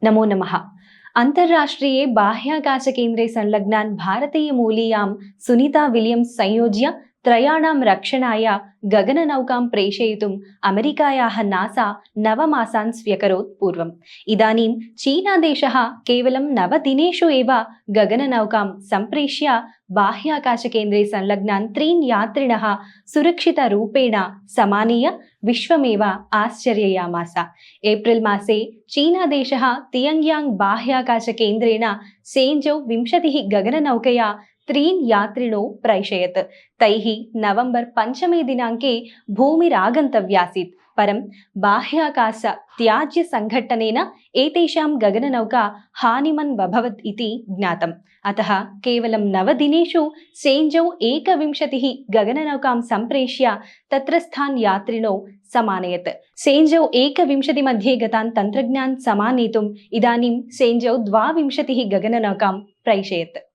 नमो नमः। अंतर्राष्ट्रीये बाह्याकाशकेन्द्रे संलग्नान् भारतीयमूलीयां सुनीता विलियम्स् संयोज्य त्रयाणां रक्षणाय गगननौकां प्रेषयितुम् अमेरिकायाः नासा 9 मासान् स्व्यकरोत् पूर्वम्। इदानीं चीनादेशः केवलं 9 दिनेषु एव गगननौकां सम्प्रेष्य बाह्याकाशकेन्द्रे संलग्नान् 3 यात्रिणः सुरक्षितरूपेण समानीय विश्वमेव आश्चर्ययामास। एप्रिल् मासे चीनादेशः तियङ्ग्याङ्ग् बाह्याकाशकेन्द्रेण सेञ्जौ 20 गगननौकया 3 यात्रिणो प्रैषयत्। तैः नवंबर् 5 दिनाङ्के भूमिरागन्तव्यासीत्, परं बाह्याकाश त्याज्यसङ्घट्टनेन एतेषां गगननौका हानिमन्वभवत् इति ज्ञातम्। अतः केवलं 9 दिनेषु सेञ्जौ 21 गगननौकां सम्प्रेष्य तत्रस्थान् यात्रिणो समानयत्। सेञ्जौ 21 मध्ये गतान् तन्त्रज्ञान् समानेतुम् इदानीं सेञ्जौ 22 गगननौकां प्रैषयत्।